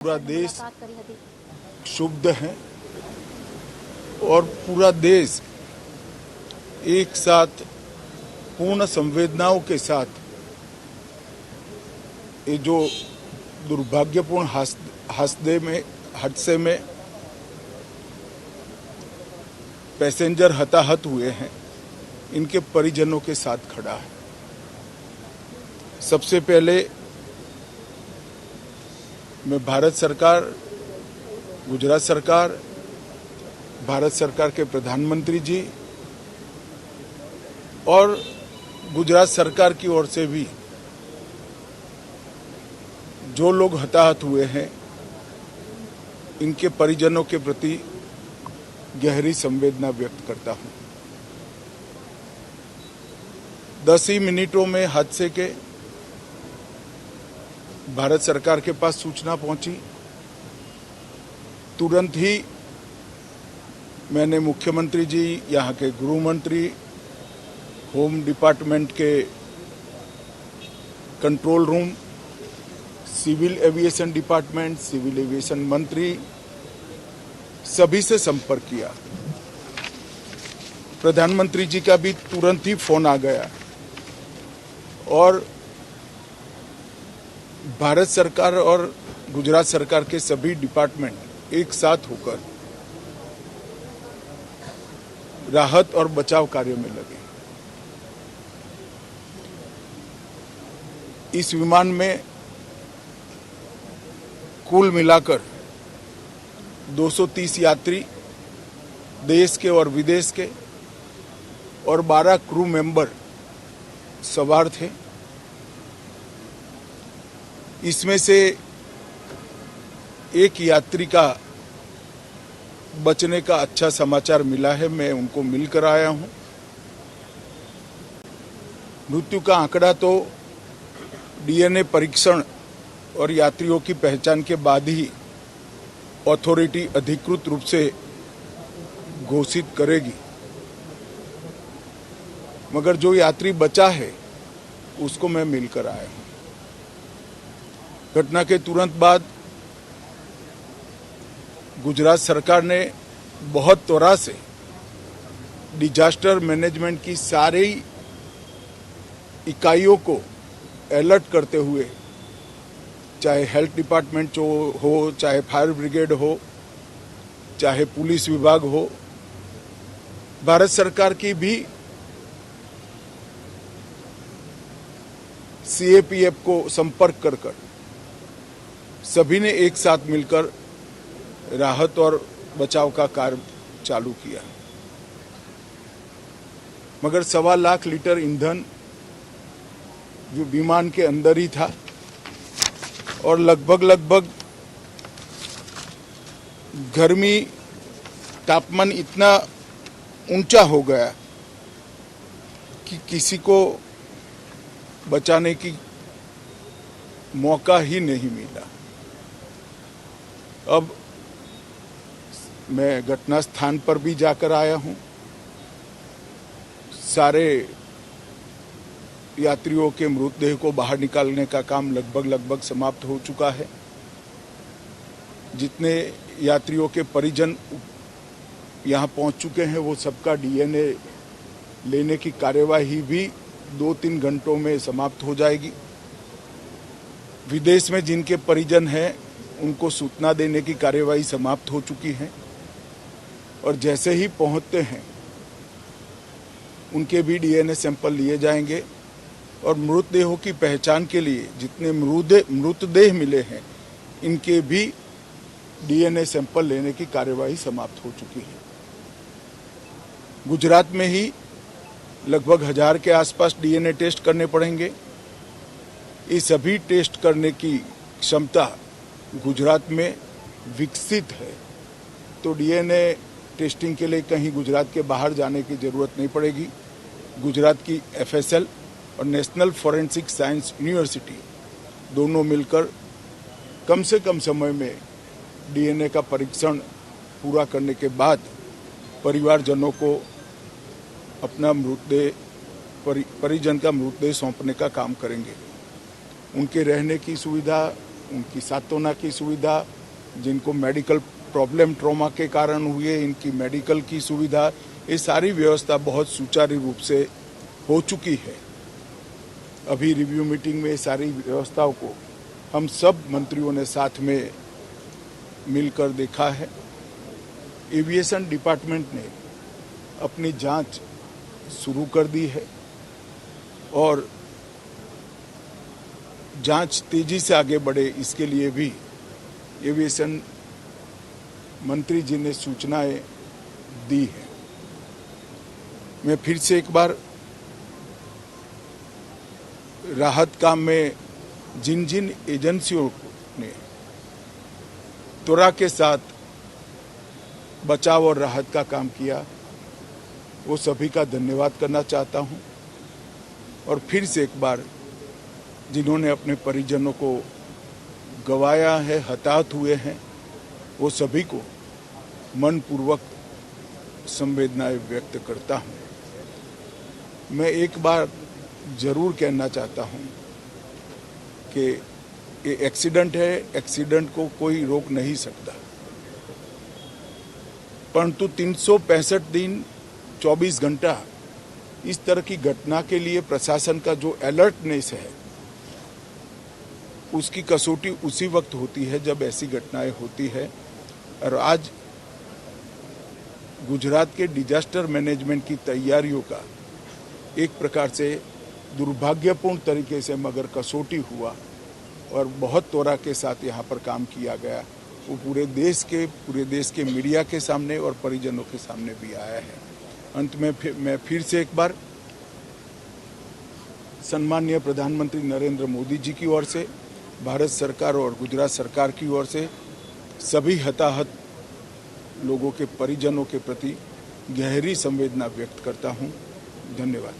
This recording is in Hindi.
पूरा देश शुद्ध है और पूरा देश एक साथ पूर्ण संवेदनाओं के साथ ये जो दुर्भाग्यपूर्ण हादसे में पैसेंजर हताहत हुए हैं, इनके परिजनों के साथ खड़ा है। सबसे पहले मैं भारत सरकार, गुजरात सरकार, भारत सरकार के प्रधानमंत्री जी और गुजरात सरकार की ओर से भी जो लोग हताहत हुए हैं, इनके परिजनों के प्रति गहरी संवेदना व्यक्त करता हूं। 10 ही मिनटों में हादसे के भारत सरकार के पास सूचना पहुंची। तुरंत ही मैंने मुख्यमंत्री जी, यहाँ के गृह मंत्री, होम डिपार्टमेंट के control room, civil aviation department, civil aviation मंत्री, सभी से संपर्क किया। प्रधानमंत्री जी का भी तुरंत ही फोन आ गया और भारत सरकार और गुजरात सरकार के सभी डिपार्टमेंट एक साथ होकर राहत और बचाव कार्य में लगे। इस विमान में कुल मिलाकर 230 यात्री देश के और विदेश के और 12 क्रू मेंबर सवार थे। इसमें से एक यात्री का बचने का अच्छा समाचार मिला है, मैं उनको मिलकर आया हूं। मृत्यु का आंकड़ा तो डीएनए परीक्षण और यात्रियों की पहचान के बाद ही अथॉरिटी अधिकृत रूप से घोषित करेगी, मगर जो यात्री बचा है उसको मैं मिलकर आया हूं। घटना के तुरंत बाद गुजरात सरकार ने बहुत त्वरा से डिजास्टर मैनेजमेंट की सारी इकाइयों को अलर्ट करते हुए, चाहे हेल्थ डिपार्टमेंट हो, चाहे फायर ब्रिगेड हो, चाहे पुलिस विभाग हो, भारत सरकार की भी सीएपीएफ को संपर्क कर सभी ने एक साथ मिलकर राहत और बचाव का कार्य चालू किया। मगर 1.25 लाख लीटर ईंधन जो विमान के अंदर ही था और लगभग गर्मी, तापमान इतना ऊंचा हो गया कि किसी को बचाने की मौका ही नहीं मिला। अब मैं घटना स्थान पर भी जाकर आया हूं। सारे यात्रियों के मृतदेह को बाहर निकालने का काम लगभग समाप्त हो चुका है। जितने यात्रियों के परिजन यहां पहुंच चुके हैं, वो सबका डीएनए लेने की कार्यवाही भी 2-3 घंटों में समाप्त हो जाएगी। विदेश में जिनके परिजन हैं, उनको सूचना देने की कार्यवाही समाप्त हो चुकी है और जैसे ही पहुंचते हैं उनके भी डीएनए सैंपल लिए जाएंगे और मृतदेहों की पहचान के लिए जितने मृतदेह मिले हैं, इनके भी डीएनए सैंपल लेने की कार्यवाही समाप्त हो चुकी है। गुजरात में ही लगभग 1000 के आसपास डीएनए टेस्ट करने पड़ेंगे। ये सभी टेस्ट करने की क्षमता गुजरात में विकसित है, तो डीएनए टेस्टिंग के लिए कहीं गुजरात के बाहर जाने की जरूरत नहीं पड़ेगी। गुजरात की एफएसएल और नेशनल फॉरेंसिक साइंस यूनिवर्सिटी दोनों मिलकर कम से कम समय में डीएनए का परीक्षण पूरा करने के बाद परिवारजनों को अपना मृतदेह, परिजन का मृतदेह सौंपने का काम करेंगे। उनके रहने की सुविधा, उनकी सांत्वना की सुविधा, जिनको मेडिकल प्रॉब्लम ट्रॉमा के कारण हुए इनकी मेडिकल की सुविधा, ये सारी व्यवस्था बहुत सुचारू रूप से हो चुकी है। अभी रिव्यू मीटिंग में सारी व्यवस्थाओं को हम सब मंत्रियों ने साथ में मिलकर देखा है। एविएशन डिपार्टमेंट ने अपनी जांच शुरू कर दी है और जांच तेजी से आगे बढ़े, इसके लिए भी एविएशन मंत्री जी ने सूचनाएं दी है। मैं फिर से एक बार राहत काम में जिन जिन एजेंसियों ने त्वरा के साथ बचाव और राहत का काम किया, वो सभी का धन्यवाद करना चाहता हूं। और फिर से एक बार जिन्होंने अपने परिजनों को गंवाया है, हताहत हुए हैं, वो सभी को मनपूर्वक संवेदनाएं व्यक्त करता हूं। मैं एक बार जरूर कहना चाहता हूं कि ये एक्सीडेंट है, एक्सीडेंट को कोई रोक नहीं सकता, परंतु 365 दिन 24 घंटा इस तरह की घटना के लिए प्रशासन का जो अलर्टनेस है, उसकी कसौटी उसी वक्त होती है जब ऐसी घटनाएं होती है। और आज गुजरात के डिजास्टर मैनेजमेंट की तैयारियों का एक प्रकार से दुर्भाग्यपूर्ण तरीके से मगर कसौटी हुआ और बहुत त्वरा के साथ यहाँ पर काम किया गया, वो पूरे देश के मीडिया के सामने और परिजनों के सामने भी आया है। अंत में मैं फिर से एक बार सम्माननीय प्रधानमंत्री नरेंद्र मोदी जी की ओर से, भारत सरकार और गुजरात सरकार की ओर से सभी हताहत लोगों के परिजनों के प्रति गहरी संवेदना व्यक्त करता हूं। धन्यवाद।